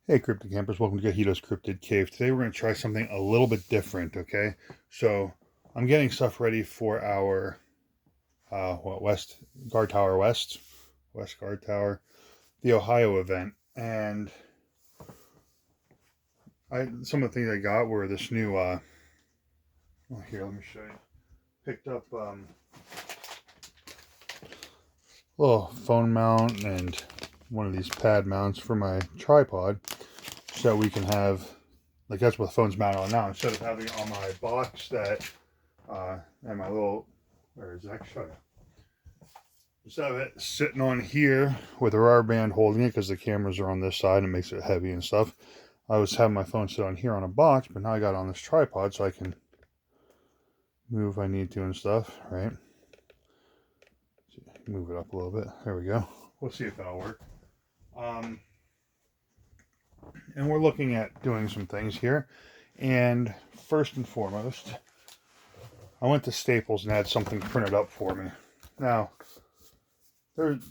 Hey Cryptid Campers, welcome to Gahito's Cryptid Cave. Today we're going to try something a little bit different, okay? So I'm getting stuff ready for our West Guardtower West Guard Tower, the Ohio event, and some of the things I got were this new here, let me show you. Picked up little phone mount and one of these pad mounts for my tripod, so we can have, like, that's what the phone's mounted on now, instead of having it on my box that and my little, where is that? Shut up. Instead of it sitting on here with a rubber band holding it, because the cameras are on this side and it makes it heavy and stuff, I was having my phone sit on here on a box, but now I got it on this tripod so I can move if I need to and stuff, right? Move it up a little bit. There we go. We'll see if that'll work. And we're looking at doing some things here. And first and foremost, I went to Staples and had something printed up for me. Now, there's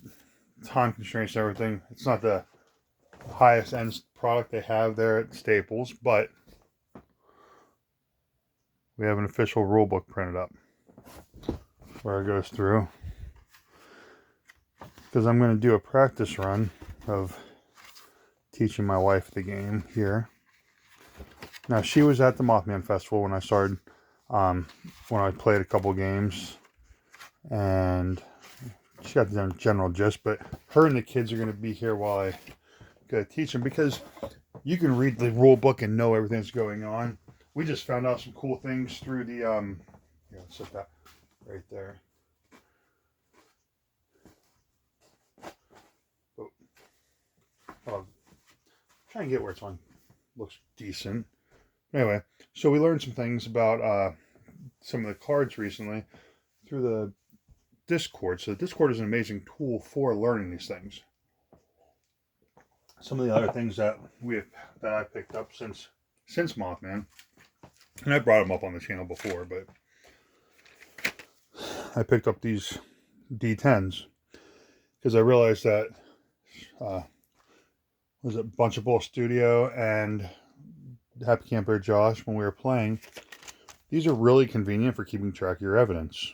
time constraints and everything. It's not the highest end product they have there at Staples, but we have an official rule book printed up where it goes through. Because I'm going to do a practice run of teaching my wife the game here. Now, she was at the Mothman Festival when I started, when I played a couple games, and she got the general gist, but her and the kids are going to be here while I go teach them, because you can read the rule book and know everything that's going on. We just found out some cool things through the, yeah, let's set that right there. Oh, try and get where it's on. Looks decent. Anyway, so we learned some things about some of the cards recently through the Discord. So the Discord is an amazing tool for learning these things. Some of the other things that I picked up since Mothman, and I brought them up on the channel before, but I picked up these D10s because I realized that was it Bunchable Studio and Happy Camper Josh, when we were playing, these are really convenient for keeping track of your evidence.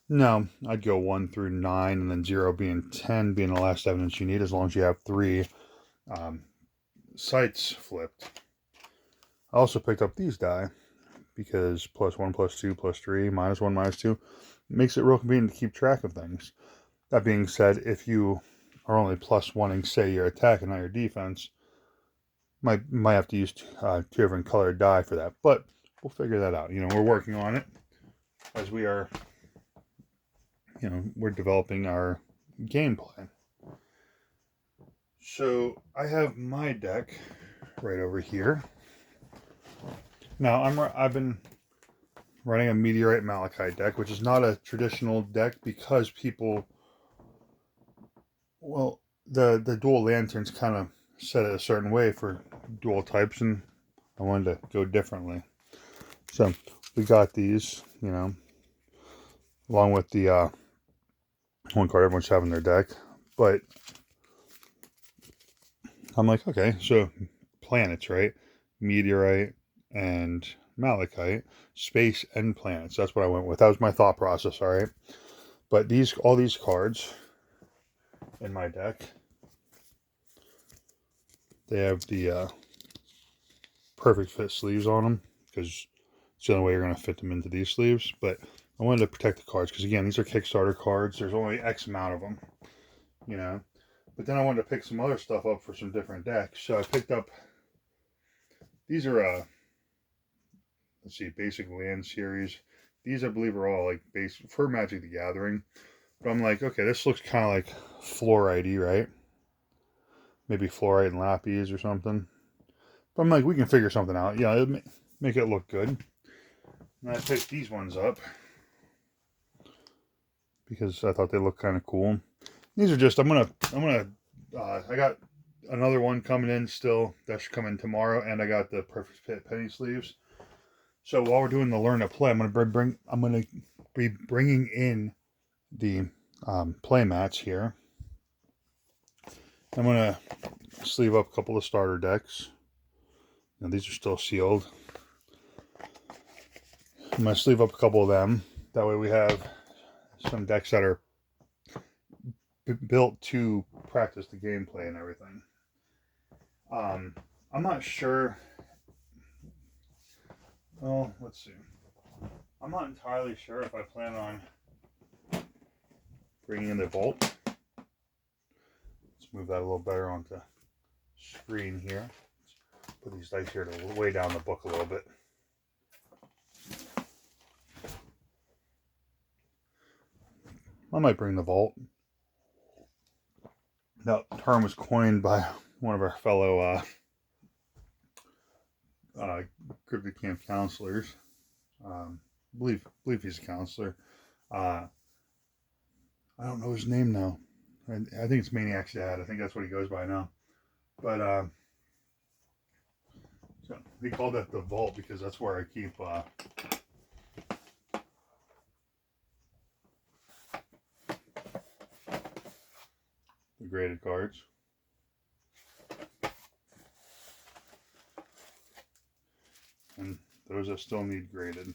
No, I'd go 1 through 9, and then 0 being 10 being the last evidence you need, as long as you have 3 sites flipped. I also picked up these die because +1, +2, +3, -1, -2 makes it real convenient to keep track of things. That being said, if you are only +1ing, say, your attack and not your defense, might have to use 2 different colored die for that, but we'll figure that out. We're working on it as we are, we're developing our game plan. So I have my deck right over here. Now I've been running a Meteorite Malachite deck, which is not a traditional deck because people, well, the dual lanterns kind of set it a certain way for dual types, and I wanted to go differently. So we got these, along with the one card everyone's having their deck. But I'm like, okay, so planets, right? Meteorite and Malachite, space and planets. That's what I went with. That was my thought process, all right? But all these cards in my deck, they have the perfect fit sleeves on them, because it's the only way you're going to fit them into these sleeves. But I wanted to protect the cards because, again, these are Kickstarter cards. There's only X amount of them, But then I wanted to pick some other stuff up for some different decks. So I picked up, these are, let's see, Basic Land Series. These, I believe, are all like base for Magic the Gathering. But I'm like, okay, this looks kind of like fluorite-y, right? Maybe fluorite and lapis or something. But I'm like, we can figure something out. Yeah, it'll make it look good. And I picked these ones up because I thought they looked kind of cool. These are just, I got another one coming in still. That should come in tomorrow. And I got the Perfect Fit penny sleeves. So while we're doing the learn to play, I'm gonna be bringing in the play mats here. I'm gonna sleeve up a couple of starter decks. Now these are still sealed. I'm going to sleeve up a couple of them. That way we have some decks that are built to practice the gameplay and everything. I'm not sure. Well, let's see. I'm not entirely sure if I plan on bringing in the vault. Let's move that a little better onto screen here. Put these dice here to weigh down the book a little bit. I might bring the vault. That term was coined by one of our fellow cryptid camp counselors. Believe he's a counselor. I don't know his name now. I think it's Maniac's dad. I think that's what he goes by now. But so he called that the vault because that's where I keep the graded cards. And those that still need graded.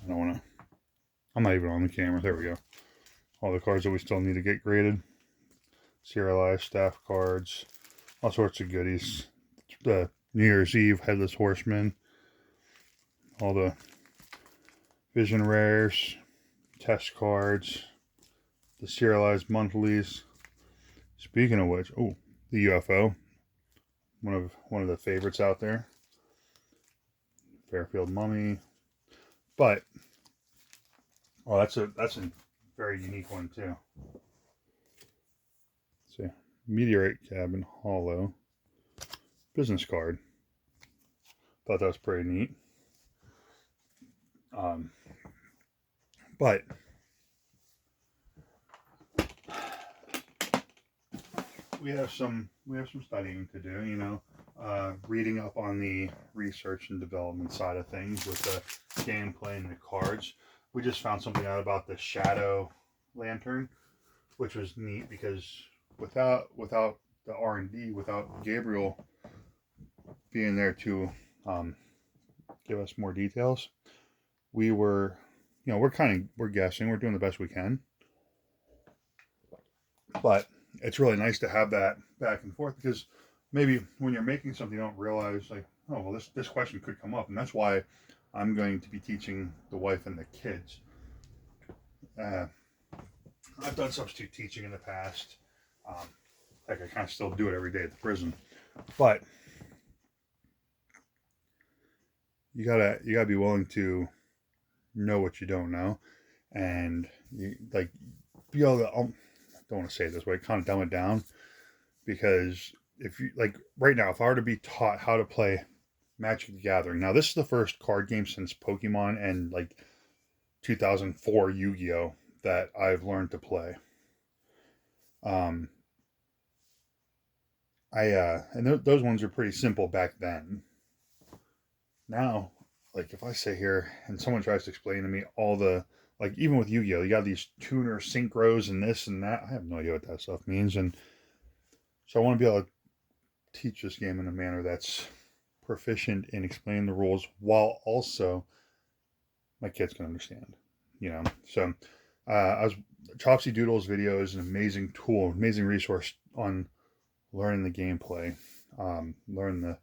I don't want to. I'm not even on the camera. There we go. All the cards that we still need to get graded. Serialized staff cards. All sorts of goodies. The New Year's Eve Headless Horseman. All the Vision Rares. Test cards. The serialized monthlies. Speaking of which, oh, the UFO. One of the favorites out there. Fairfield Mummy. But that's a very unique one too. Let's see, Meteorite Cabin Hollow business card. Thought that was pretty neat. But we have some studying to do. You know, reading up on the research and development side of things with the gameplay and the cards. We just found something out about the Shadow Lantern, which was neat because without the R&D, without Gabriel being there to give us more details, we're guessing, we're doing the best we can. But it's really nice to have that back and forth because maybe when you're making something, you don't realize like, oh, well, this question could come up, and that's why I'm going to be teaching the wife and the kids. I've done substitute teaching in the past. Like I kind of still do it every day at the prison, but you gotta be willing to know what you don't know, and you like be able to. I don't want to say it this way, kind of dumb it down, because if you like right now, if I were to be taught how to play Magic the Gathering, now this is the first card game since Pokemon and like 2004 Yu-Gi-Oh that I've learned to play. And those ones are pretty simple back then. Now, like if I sit here and someone tries to explain to me all the, like even with Yu-Gi-Oh, you got these tuner synchros and this and that. I have no idea what that stuff means, and so I want to be able to teach this game in a manner that's proficient in explaining the rules while also my kids can understand. You know, so Chopsy Doodle's video is an amazing tool, amazing resource on learning the gameplay, learn the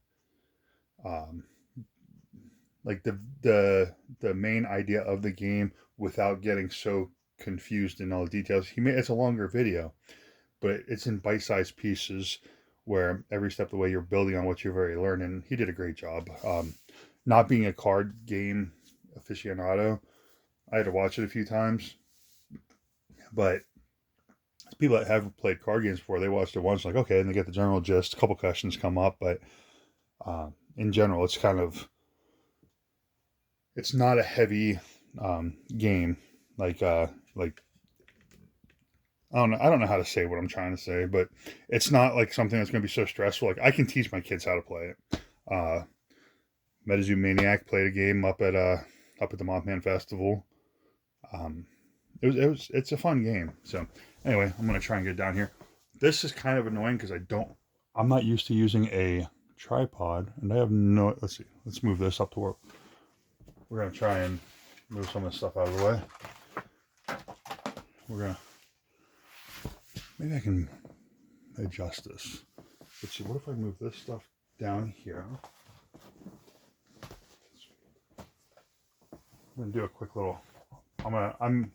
like the main idea of the game without getting so confused in all the details. It's a longer video, but it's in bite-sized pieces where every step of the way you're building on what you've already learned, and he did a great job. Not being a card game aficionado, I had to watch it a few times, but people that have played card games before, they watched it once, like, okay, and they get the general gist. A couple questions come up, but in general, it's not a heavy game. Like I don't know how to say what I'm trying to say, but it's not like something that's going to be so stressful. Like I can teach my kids how to play it. MetaZoo Maniac played a game up at the Mothman Festival. It's a fun game. So Anyway, I'm going to try and get down here. This is kind of annoying because I'm not used to using a tripod, and I have no, let's see, let's move this up to where we're going to try and move some of the stuff out of the way. We're going to, maybe I can adjust this. Let's see, what if I move this stuff down here? I'm going to do a quick little, I'm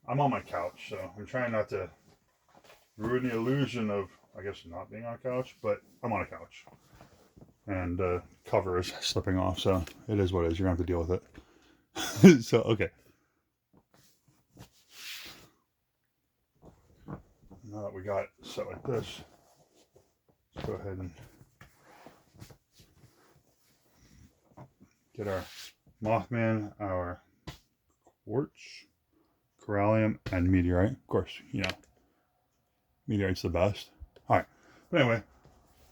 on my couch, so I'm trying not to ruin the illusion of, I guess, not being on a couch, but I'm on a couch. And cover is slipping off, so it is what it is. You're going to have to deal with it. So, okay. Now that we got it set like this, let's go ahead and get our Mothman, our Quartz, Corallium, and Meteorite. Of course, you know, Meteorite's the best. All right. But anyway,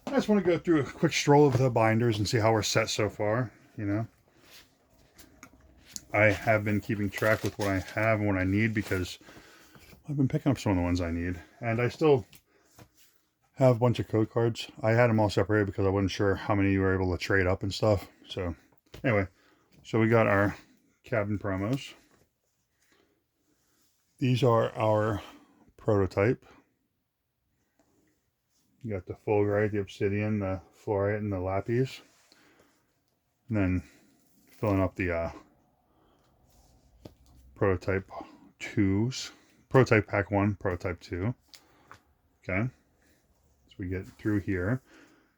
I just want to go through a quick stroll of the binders and see how we're set so far, you know. I have been keeping track with what I have and what I need because I've been picking up some of the ones I need. And I still have a bunch of code cards. I had them all separated because I wasn't sure how many you were able to trade up and stuff. So anyway, so we got our cabin promos. These are our prototype. You got the fulgurite, the obsidian, the fluorite, and the lapis. And then filling up the prototype 2s. Prototype pack 1, prototype 2. Okay. So we get through here.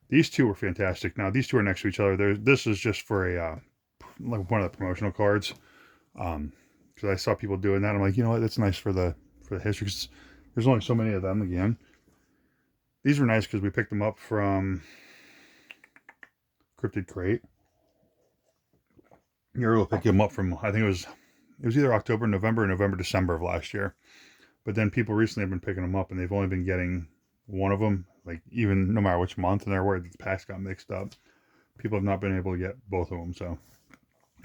These two were fantastic. Now, these two are next to each other. This is just for a like one of the promotional cards. Because I saw people doing that. I'm like, you know what? That's nice for the history. Cause there's only so many of them again. These were nice because we picked them up from Cryptid Crate. You were able to pick them up from, I think it was either October, November, December of last year. But then people recently have been picking them up, and they've only been getting one of them, like even no matter which month, and they're worried that the packs got mixed up. People have not been able to get both of them, so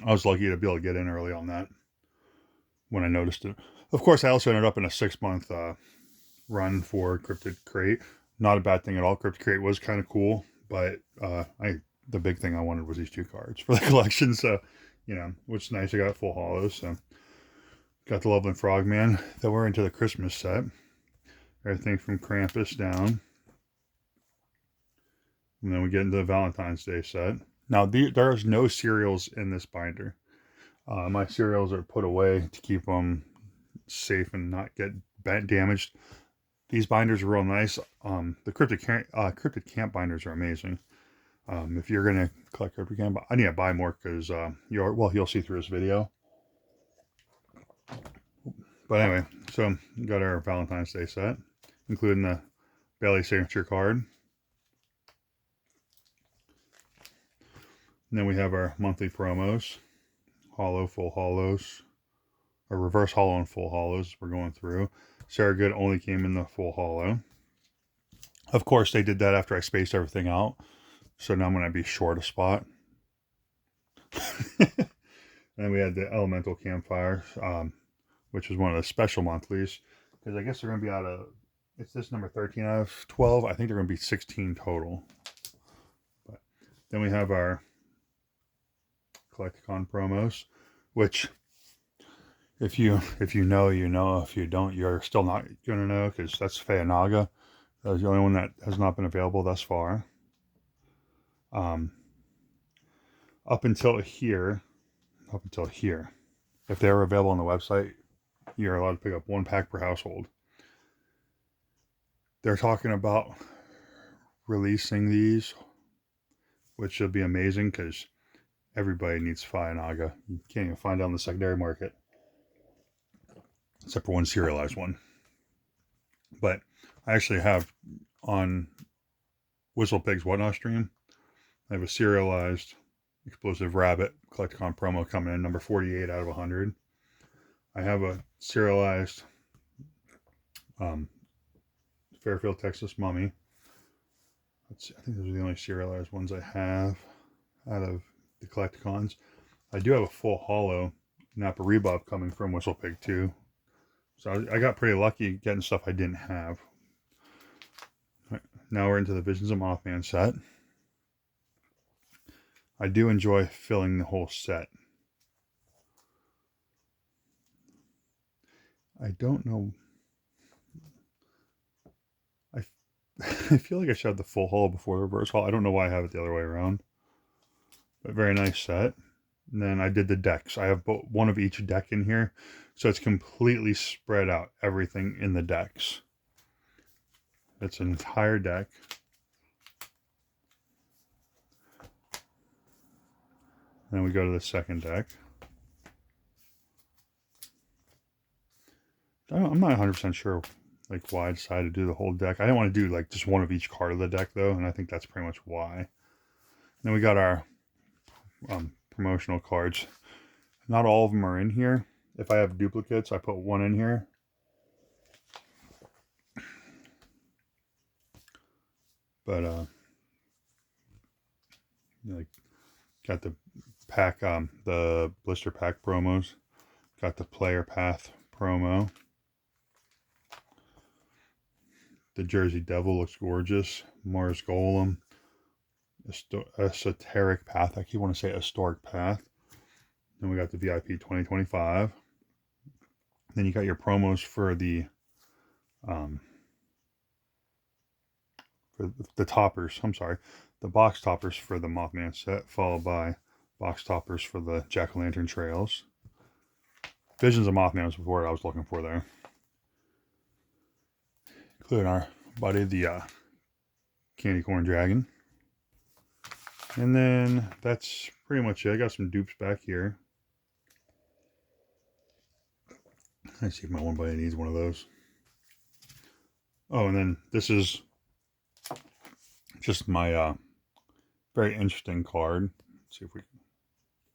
I was lucky to be able to get in early on that when I noticed it. Of course, I also ended up in a 6-month run for Cryptid Crate. Not a bad thing at all. Cryptid Crate was kind of cool, but the big thing I wanted was these 2 cards for the collection. So, you know, which is nice. I got full hollows. So, got the Loveland Frogman. Then we're into the Christmas set. Everything from Krampus down. And then we get into the Valentine's Day set. Now, there's no cereals in this binder. My cereals are put away to keep them safe and not get damaged. These binders are real nice. The Cryptid Camp binders are amazing. If you're going to collect Cryptid Camp, I need to buy more because you'll see through this video. But anyway, so we got our Valentine's Day set, including the Bailey signature card. And then we have our monthly promos, hollow, full hollows, or reverse hollow and full hollows we're going through. Sarah Good only came in the full hollow. Of course, they did that after I spaced everything out. So now I'm going to be short a spot. And then we had the Elemental Campfire, which was one of the special monthlies. Because I guess they're going to be out of, it's this number 13 out of 12. I think they're going to be 16 total. But then we have our Collecticon promos, which if you know, you know. If you don't, you're still not going to know because that's Feyanaga. That was the only one that has not been available thus far. Up until here, if they were available on the website, you're allowed to pick up 1 pack per household. They're talking about releasing these, which should be amazing because everybody needs Feyanaga. You can't even find it on the secondary market, except for one serialized one. But I actually have on Whistle Pig's Whatnot stream, I have a serialized Explosive Rabbit Collecticon promo coming in, number 48 out of 100. I have a serialized Fairfield, Texas Mummy. I think those are the only serialized ones I have out of the Collecticons. I do have a full hollow Napa Rebuff coming from Whistle Pig 2. So I got pretty lucky getting stuff I didn't have. Now we're into the Visions of Mothman set. I do enjoy filling the whole set. I don't know. I feel like I should have the full haul before the reverse haul. I don't know why I have it the other way around. But very nice set. And then I did the decks. I have one of each deck in here. So it's completely spread out, everything in the decks. It's an entire deck. Then we go to the second deck. I'm not 100% sure like why I decided to do the whole deck. I didn't want to do like just one of each card of the deck though, and I think that's pretty much why. And then we got our promotional cards. Not all of them are in here. If I have duplicates, I put one in here. But like got the pack, the blister pack promos. Got the player path promo. The Jersey Devil looks gorgeous. Mars Golem. Esoteric Path. I keep want to say Historic Path. Then we got the VIP 2025. Then you got your promos for the toppers. I'm sorry, the box toppers for the Mothman set, followed by box toppers for the Jack-o'-lantern trails. Visions of Mothman was the word I was looking for there. Including our buddy, the Candy Corn Dragon. And then that's pretty much it. I got some dupes back here. Let's see if my one buddy needs one of those. Oh, and then this is just my very interesting card. Let's see if we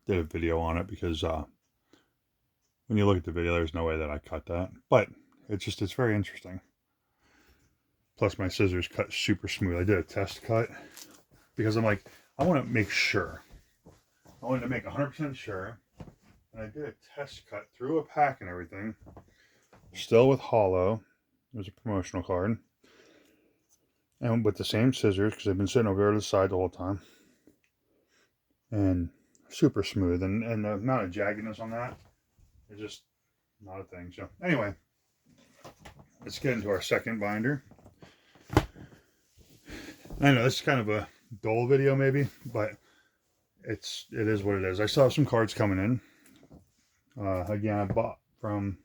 did a video on it, because when you look at the video, there's no way that I cut that. But it's very interesting. Plus my scissors cut super smooth. I did a test cut because I'm like, I want to make sure. I wanted to make 100% sure. And I did a test cut through a pack and everything. Still with hollow. It was a promotional card. And with the same scissors, because they've been sitting over there to the side the whole time. And super smooth. And the amount of jaggedness on that is just not a thing. So anyway, let's get into our second binder. I know this is kind of a dull video maybe, but it is what it is. I still have some cards coming in. Again, I bought from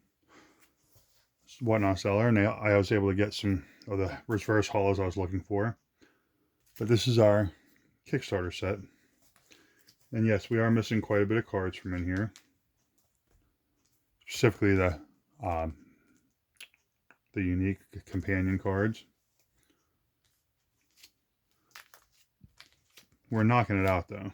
Whatnot Seller, and I was able to get some of the reverse hollows I was looking for. But this is our Kickstarter set. And yes, we are missing quite a bit of cards from in here. Specifically the unique companion cards. We're knocking it out though.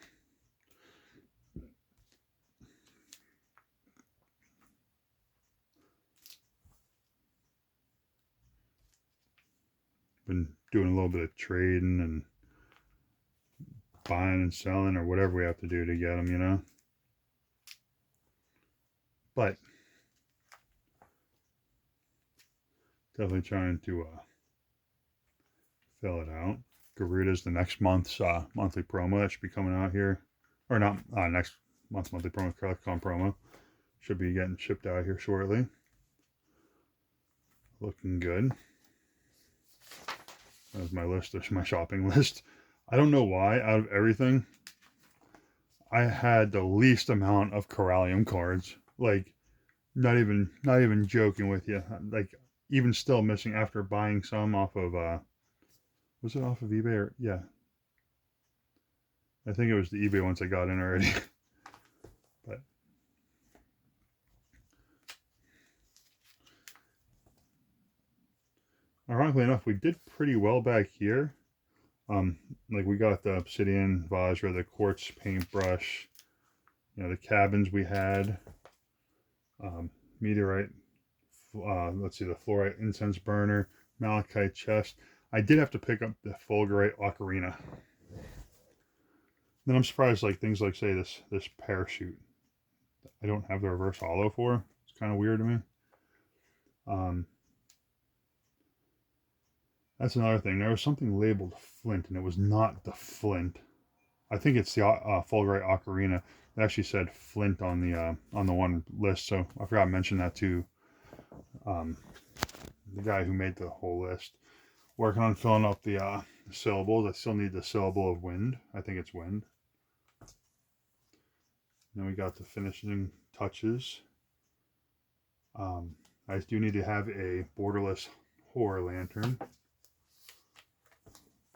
Been doing a little bit of trading and buying and selling, or whatever we have to do to get them, you know. But definitely trying to fill it out. Garuda's the next month's monthly promo that should be coming out here, or not next month's monthly promo, CollectCon promo should be getting shipped out here shortly. Looking good. That's my list. There's my shopping list. I don't know why, out of everything, I had the least amount of Corallium cards. Like, not even joking with you. Like, even still missing after buying some off of was it off of eBay, or yeah, I think it was the eBay ones I got in already. But ironically enough, we did pretty well back here. Like we got the obsidian Vajra, the quartz paintbrush, you know, the cabins we had, meteorite, let's see, the fluorite incense burner, malachite chest. I did have to pick up the fulgurite ocarina. Then I'm surprised, like things like, say, this parachute I don't have the reverse hollow for. It's kind of weird to me. That's another thing. There was something labeled Flint, and it was not the Flint. I think it's the Fulbright Ocarina. It actually said Flint on the one list, so I forgot to mention that to the guy who made the whole list. Working on filling up the syllables. I still need the syllable of wind. I think it's wind. Then we got the finishing touches. I do need to have a borderless horror lantern.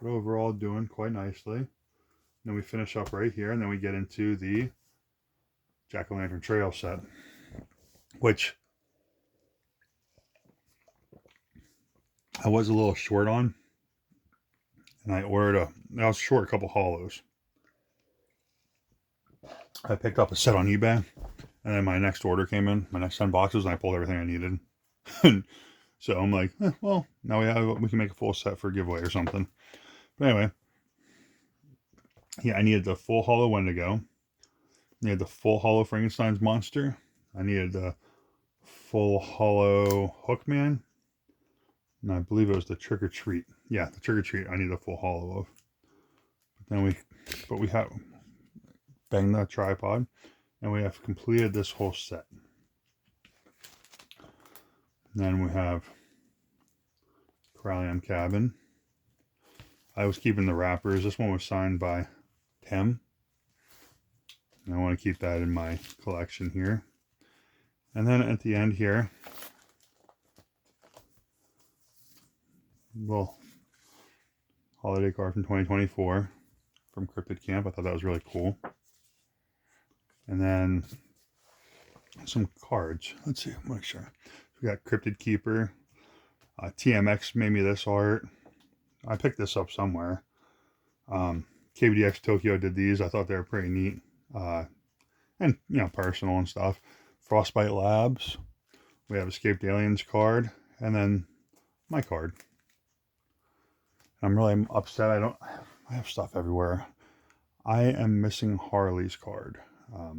But overall, doing quite nicely. Then we finish up right here, and then we get into the Jack-o'-lantern trail set, which I was a little short on, and I was short a couple hollows. I picked up a set on eBay, and then my next order came in, my next 10 boxes, and I pulled everything I needed. So I'm like, well, now we can make a full set for a giveaway or something. But anyway, yeah, I needed the full hollow Wendigo. I needed the full hollow Frankenstein's monster. I needed the full hollow Hookman. And I believe it was the Trick or Treat. Yeah, the Trick or Treat I need the full hollow of. But we have banged the tripod, and we have completed this whole set. Then we have Corellium Cabin. I was keeping the wrappers. This one was signed by Tim. And I want to keep that in my collection here. And then at the end here, well, holiday card from 2024 from Cryptid Camp. I thought that was really cool. And then some cards. Let's see, make sure. We got Cryptid Keeper. TMX made me this art. I picked this up somewhere. KBDX Tokyo did these. I thought they were pretty neat. And, personal and stuff. Frostbite Labs. We have Escaped Aliens card. And then my card. I'm really upset. I have stuff everywhere. I am missing Harley's card. I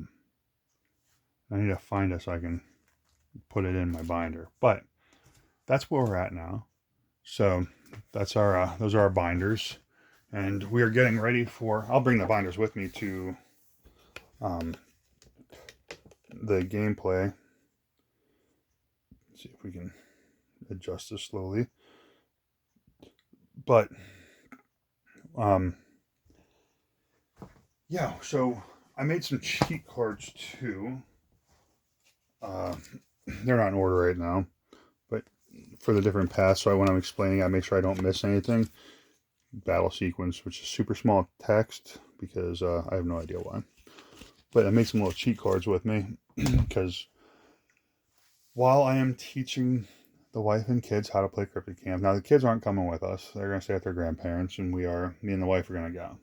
need to find it so I can put it in my binder. But that's where we're at now. So that's those are our binders. And we are getting ready for, I'll bring the binders with me to the gameplay. Let's see if we can adjust this slowly. But, yeah, so I made some cheat cards too. They're not in order right now, but for the different paths, so when I'm explaining, I make sure I don't miss anything. Battle sequence, which is super small text, because I have no idea why. But I made some little cheat cards with me, because while I am teaching the wife and kids how to play Cryptid Camp, now the kids aren't coming with us. They're going to stay at their grandparents, and me and the wife are going to go.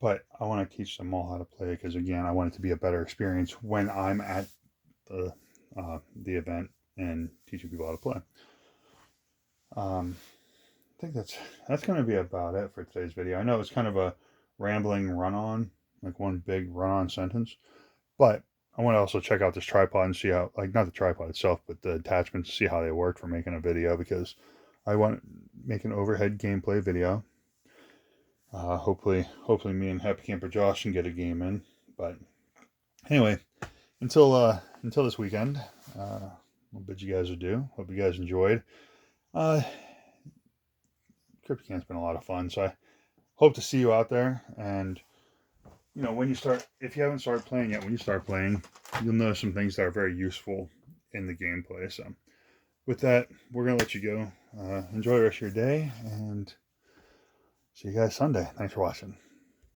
But I want to teach them all how to play, because again, I want it to be a better experience when I'm at the event and teaching people how to play. I think that's going to be about it for today's video. I know it's kind of a rambling run-on, like one big run-on sentence, but I want to also check out this tripod and see how, like, not the tripod itself, but the attachments, to see how they work for making a video, because I want to make an overhead gameplay video. Hopefully me and Happy Camper Josh can get a game in. But anyway, until this weekend, I'll bid you guys adieu. Hope you guys enjoyed. Cryptid Camp's been a lot of fun, so I hope to see you out there. And when you start, if you haven't started playing yet, when you start playing, you'll notice some things that are very useful in the gameplay. So with that, we're gonna let you go. Enjoy the rest of your day, and see you guys Sunday. Thanks for watching.